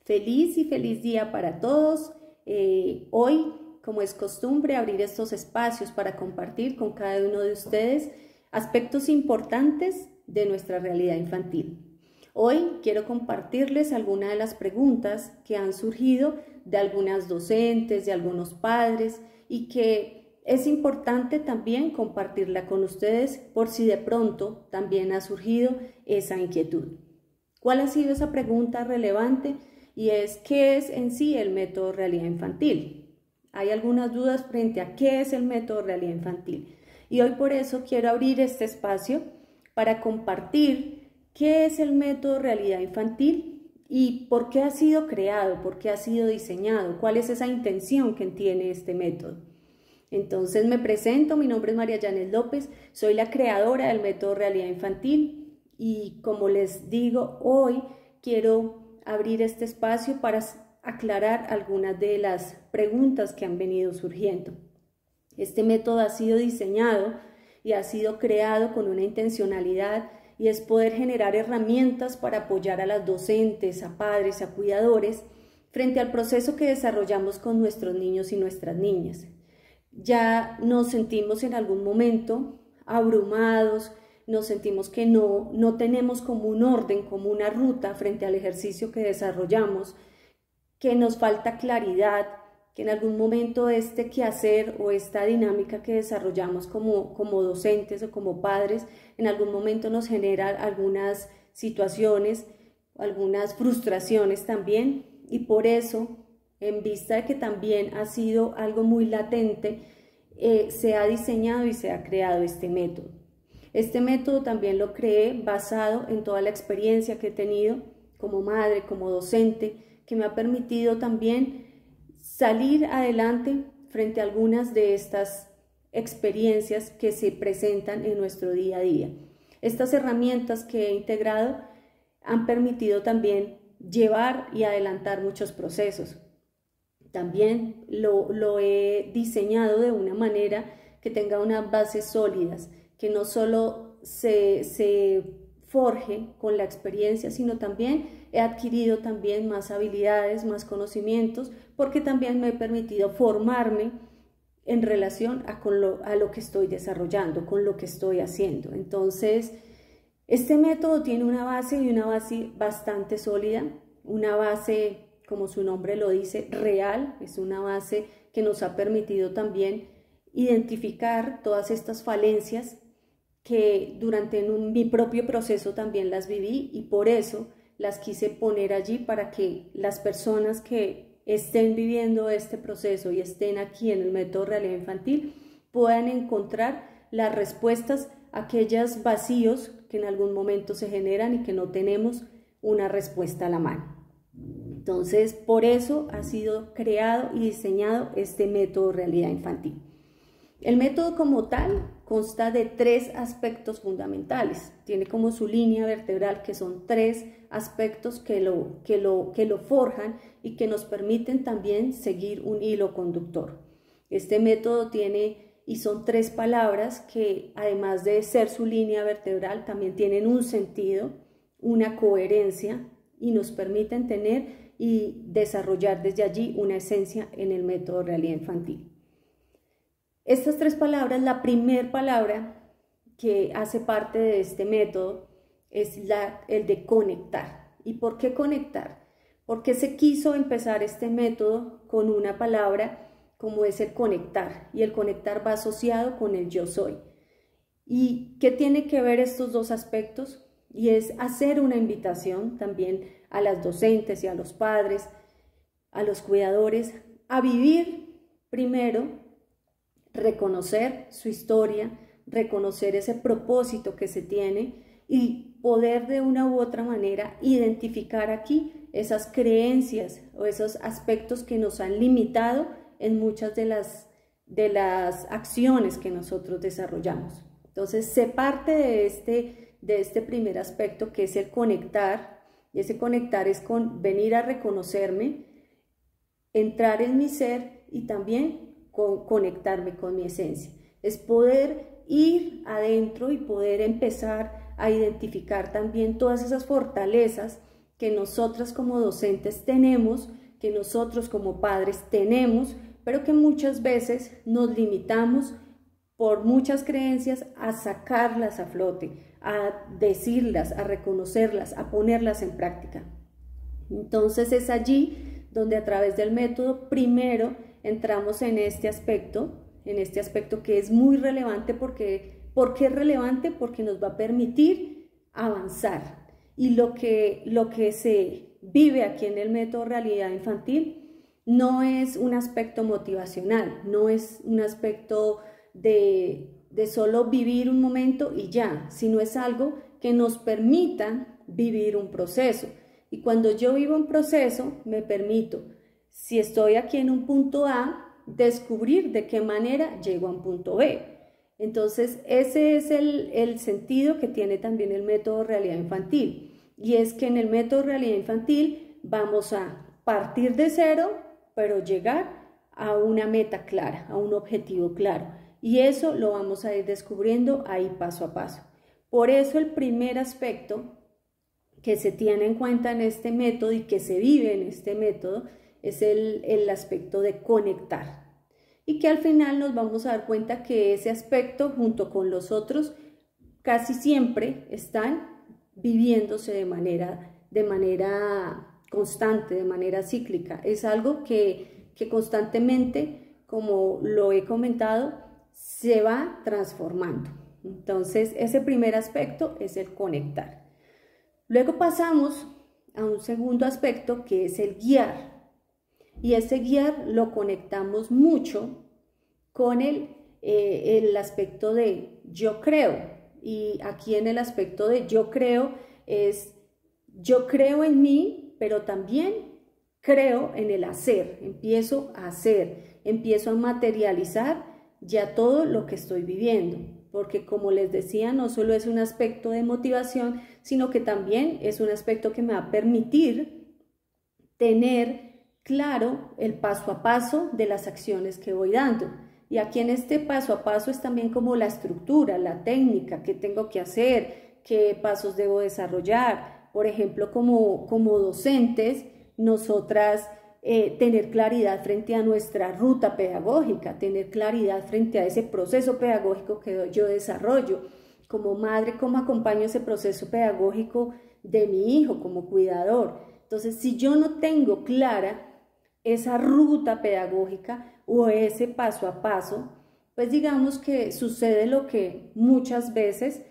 Feliz y feliz día para todos. Hoy, como es costumbre, abrir estos espacios para compartir con cada uno de ustedes aspectos importantes de nuestra realidad infantil. Hoy quiero compartirles algunas de las preguntas que han surgido de algunas docentes, de algunos padres y que es importante también compartirla con ustedes por si de pronto también ha surgido esa inquietud. ¿Cuál ha sido esa pregunta relevante? Y es, ¿qué es en sí el método realidad infantil? Hay algunas dudas frente a qué es el método realidad infantil. Y hoy por eso quiero abrir este espacio para compartir qué es el método realidad infantil y por qué ha sido creado, por qué ha sido diseñado, cuál es esa intención que tiene este método. Entonces me presento, mi nombre es María Yanet López, soy la creadora del método realidad infantil y como les digo, hoy quiero abrir este espacio para aclarar algunas de las preguntas que han venido surgiendo. Este método ha sido diseñado y ha sido creado con una intencionalidad y es poder generar herramientas para apoyar a las docentes, a padres, a cuidadores frente al proceso que desarrollamos con nuestros niños y nuestras niñas. Ya nos sentimos en algún momento abrumados, nos sentimos que no tenemos como un orden, como una ruta frente al ejercicio que desarrollamos, que nos falta claridad, que en algún momento este quehacer o esta dinámica que desarrollamos como docentes o como padres, en algún momento nos genera algunas situaciones, algunas frustraciones también, y por eso, en vista de que también ha sido algo muy latente, se ha diseñado y se ha creado este método. Este método también lo creé basado en toda la experiencia que he tenido como madre, como docente, que me ha permitido también salir adelante frente a algunas de estas experiencias que se presentan en nuestro día a día. Estas herramientas que he integrado han permitido también llevar y adelantar muchos procesos. También lo he diseñado de una manera que tenga unas bases sólidas, que no solo se forje con la experiencia, sino también he adquirido también más habilidades, más conocimientos, porque también me he permitido formarme en relación a lo que estoy desarrollando, con lo que estoy haciendo. Entonces, este método tiene una base y una base bastante sólida, una base, como su nombre lo dice, real, es una base que nos ha permitido también identificar todas estas falencias que durante mi propio proceso también las viví y por eso las quise poner allí para que las personas que estén viviendo este proceso y estén aquí en el método realidad infantil puedan encontrar las respuestas a aquellos vacíos que en algún momento se generan y que no tenemos una respuesta a la mano. Entonces, por eso ha sido creado y diseñado este método realidad infantil. El método como tal consta de 3 aspectos fundamentales. Tiene como su línea vertebral que son 3 aspectos que lo forjan y que nos permiten también seguir un hilo conductor. Este método tiene y son 3 palabras que además de ser su línea vertebral también tienen un sentido, una coherencia y nos permiten tener y desarrollar desde allí una esencia en el método realidad infantil. Estas 3 palabras, la primera palabra que hace parte de este método es el de conectar. ¿Y por qué conectar? Porque se quiso empezar este método con una palabra como es el conectar, y el conectar va asociado con el yo soy. ¿Y qué tiene que ver estos 2 aspectos? Y es hacer una invitación también a las docentes y a los padres, a los cuidadores, a vivir primero, reconocer su historia, reconocer ese propósito que se tiene y poder de una u otra manera identificar aquí esas creencias o esos aspectos que nos han limitado en muchas de las acciones que nosotros desarrollamos. Entonces se parte de este primer aspecto que es el conectar, y ese conectar es con venir a reconocerme, entrar en mi ser y también conectarme con mi esencia. Es poder ir adentro y poder empezar a identificar también todas esas fortalezas que nosotras como docentes tenemos, que nosotros como padres tenemos, pero que muchas veces nos limitamos por muchas creencias a sacarlas a flote, a decirlas, a reconocerlas, a ponerlas en práctica. Entonces es allí donde a través del método primero entramos en este aspecto que es muy relevante. ¿Por qué es relevante? Porque nos va a permitir avanzar. Y lo que se vive aquí en el método Realidad Infantil no es un aspecto motivacional, no es un aspecto de solo vivir un momento y ya, sino es algo que nos permita vivir un proceso. Y cuando yo vivo un proceso, me permito, si estoy aquí en un punto A, descubrir de qué manera llego a un punto B. Entonces, ese es el sentido que tiene también el método Realidad Infantil. Y es que en el método Realidad Infantil vamos a partir de cero, pero llegar a una meta clara, a un objetivo claro. Y eso lo vamos a ir descubriendo ahí paso a paso. Por eso el primer aspecto que se tiene en cuenta en este método y que se vive en este método es el aspecto de conectar. Y que al final nos vamos a dar cuenta que ese aspecto junto con los otros casi siempre están viviéndose de manera constante, de manera cíclica. Es algo que constantemente, como lo he comentado, se va transformando. Entonces, ese primer aspecto es el conectar. Luego pasamos a un segundo aspecto que es el guiar. Y ese guiar lo conectamos mucho con el aspecto de yo creo. Y aquí en el aspecto de yo creo es yo creo en mí, pero también creo en el hacer. Empiezo a hacer, empiezo a materializar ya todo lo que estoy viviendo. Porque como les decía, no solo es un aspecto de motivación, sino que también es un aspecto que me va a permitir tener claro el paso a paso de las acciones que voy dando. Y aquí en este paso a paso es también como la estructura, la técnica, qué tengo que hacer, qué pasos debo desarrollar. Por ejemplo, como docentes, nosotras tener claridad frente a nuestra ruta pedagógica, tener claridad frente a ese proceso pedagógico que yo desarrollo. Como madre, cómo acompaño ese proceso pedagógico de mi hijo como cuidador. Entonces, si yo no tengo clara esa ruta pedagógica o ese paso a paso, pues digamos que sucede lo que muchas veces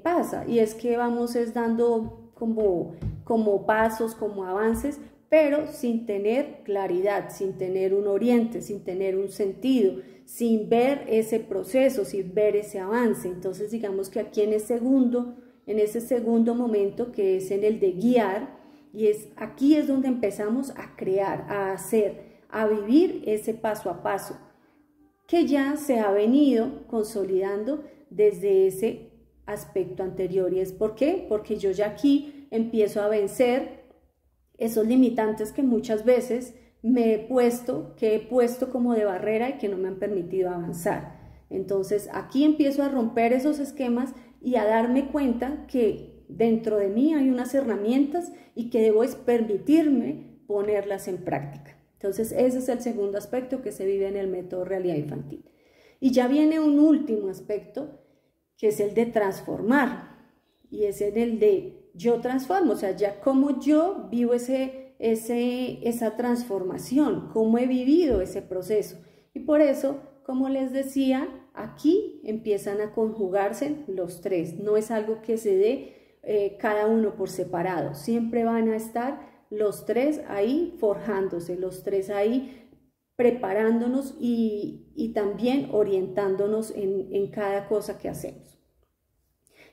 pasa, y es que vamos dando como pasos, como avances, pero sin tener claridad, sin tener un oriente, sin tener un sentido, sin ver ese proceso, sin ver ese avance. Entonces digamos que aquí en ese segundo momento, que es en el de guiar, y aquí es donde empezamos a crear, a hacer, a vivir ese paso a paso que ya se ha venido consolidando desde ese aspecto anterior. ¿Y es por qué? Porque yo ya aquí empiezo a vencer esos limitantes que muchas veces que he puesto como de barrera y que no me han permitido avanzar. Entonces aquí empiezo a romper esos esquemas y a darme cuenta que dentro de mí hay unas herramientas y que debo permitirme ponerlas en práctica. Entonces ese es el segundo aspecto que se vive en el método Realidad Infantil. Y ya viene un último aspecto, que es el de transformar, y es el de yo transformo, o sea, ya cómo yo vivo esa transformación, cómo he vivido ese proceso. Y por eso, como les decía, aquí empiezan a conjugarse los tres. No es algo que se dé cada uno por separado, siempre van a estar los tres ahí forjándose, los tres ahí preparándonos y también orientándonos en cada cosa que hacemos.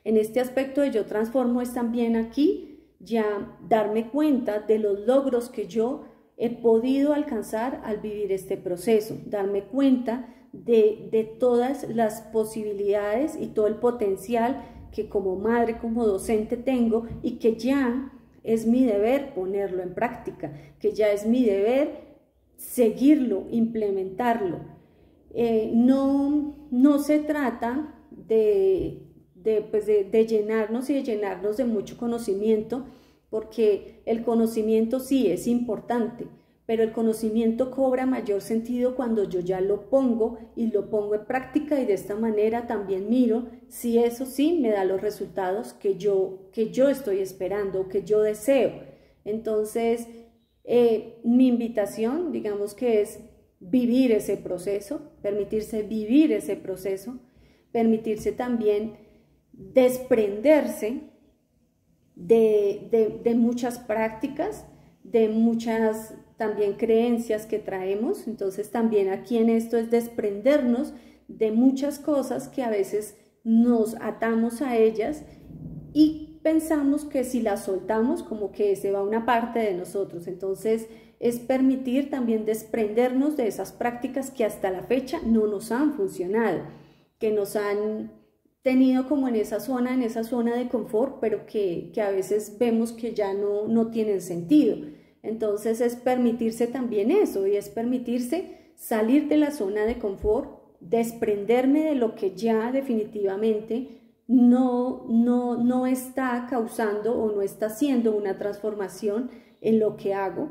En este aspecto de yo transformo es también aquí ya darme cuenta de los logros que yo he podido alcanzar al vivir este proceso, darme cuenta de todas las posibilidades y todo el potencial que como madre, como docente tengo, y que ya es mi deber ponerlo en práctica, que ya es mi deber seguirlo, implementarlo. No se trata de llenarnos y de llenarnos de mucho conocimiento, porque el conocimiento sí es importante, pero el conocimiento cobra mayor sentido cuando yo ya lo pongo y lo pongo en práctica, y de esta manera también miro si eso sí me da los resultados que yo estoy esperando, que yo deseo. Entonces, mi invitación, digamos que es vivir ese proceso, permitirse vivir ese proceso, permitirse también desprenderse de muchas prácticas, de muchas también creencias que traemos. Entonces también aquí en esto es desprendernos de muchas cosas que a veces nos atamos a ellas y pensamos que si las soltamos como que se va una parte de nosotros. Entonces es permitir también desprendernos de esas prácticas que hasta la fecha no nos han funcionado, que nos han tenido como en esa zona de confort, pero que a veces vemos que ya no tienen sentido. Entonces es permitirse también eso, y es permitirse salir de la zona de confort, desprenderme de lo que ya definitivamente no está causando o no está haciendo una transformación en lo que hago.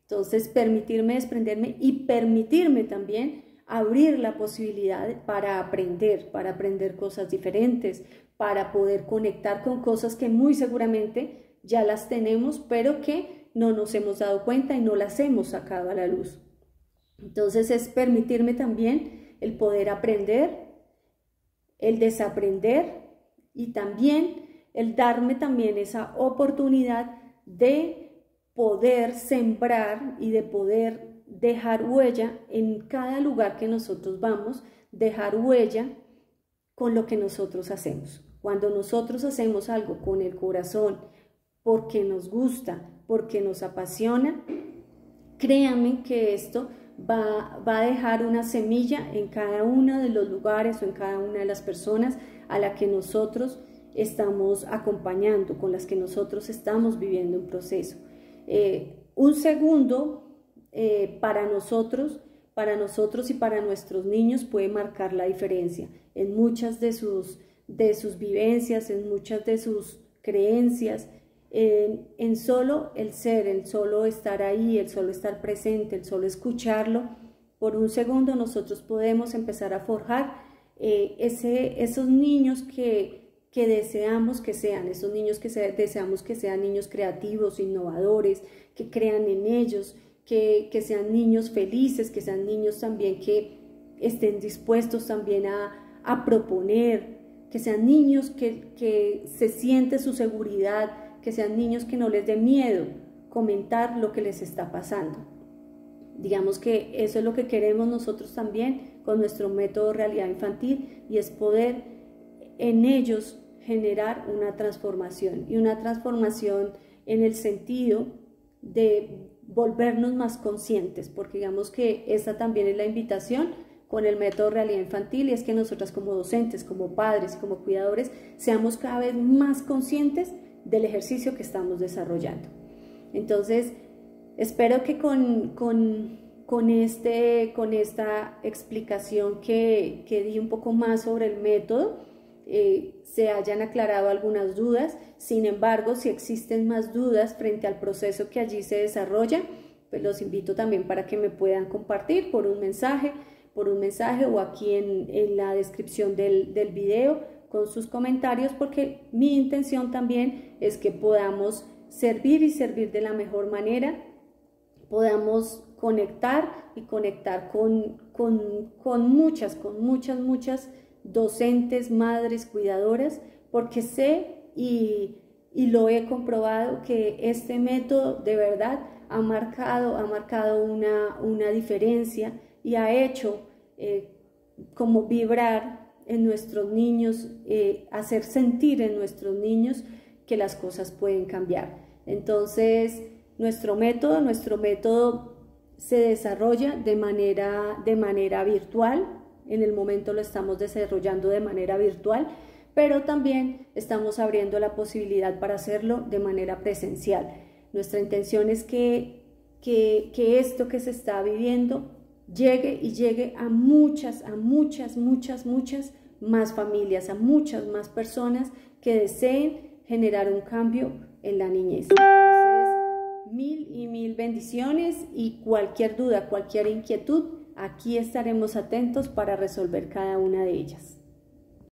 Entonces permitirme desprenderme y permitirme también abrir la posibilidad para aprender cosas diferentes, para poder conectar con cosas que muy seguramente ya las tenemos, pero que no nos hemos dado cuenta y no las hemos sacado a la luz. Entonces es permitirme también el poder aprender, el desaprender, y también el darme también esa oportunidad de poder sembrar y de poder dejar huella en cada lugar que nosotros vamos, dejar huella con lo que nosotros hacemos. Cuando nosotros hacemos algo con el corazón, porque nos gusta, porque nos apasiona, créanme que esto va a dejar una semilla en cada uno de los lugares o en cada una de las personas a la que nosotros estamos acompañando, con las que nosotros estamos viviendo un proceso. Un segundo para nosotros y para nuestros niños puede marcar la diferencia en muchas de sus vivencias, en muchas de sus creencias, en solo el ser, el solo estar ahí, el solo estar presente, el solo escucharlo. Por un segundo nosotros podemos empezar a forjar esos niños que deseamos que sean, esos niños que deseamos que sean niños creativos, innovadores, que crean en ellos, que sean niños felices, que sean niños también que estén dispuestos también a proponer, que sean niños que se siente su seguridad, que sean niños que no les dé miedo comentar lo que les está pasando. Digamos que eso es lo que queremos nosotros también con nuestro método Realidad Infantil, y es poder en ellos generar una transformación, y una transformación en el sentido de volvernos más conscientes, porque digamos que esa también es la invitación con el método Realidad Infantil, y es que nosotras como docentes, como padres, como cuidadores, seamos cada vez más conscientes del ejercicio que estamos desarrollando. Entonces, espero que con esta explicación que di un poco más sobre el método, se hayan aclarado algunas dudas. Sin embargo, si existen más dudas frente al proceso que allí se desarrolla, pues los invito también para que me puedan compartir por un mensaje o aquí en la descripción del video con sus comentarios, porque mi intención también es que podamos servir de la mejor manera, podamos conectar con muchas docentes, madres, cuidadoras, porque sé y lo he comprobado que este método de verdad ha marcado una diferencia, y ha hecho como vibrar en nuestros niños, hacer sentir en nuestros niños que las cosas pueden cambiar. Entonces nuestro método se desarrolla de manera virtual. En el momento lo estamos desarrollando de manera virtual, pero también estamos abriendo la posibilidad para hacerlo de manera presencial. Nuestra intención es que esto que se está viviendo llegue a muchas más familias, a muchas más personas que deseen generar un cambio en la niñez. Entonces, mil y mil bendiciones, y cualquier duda, cualquier inquietud, aquí estaremos atentos para resolver cada una de ellas.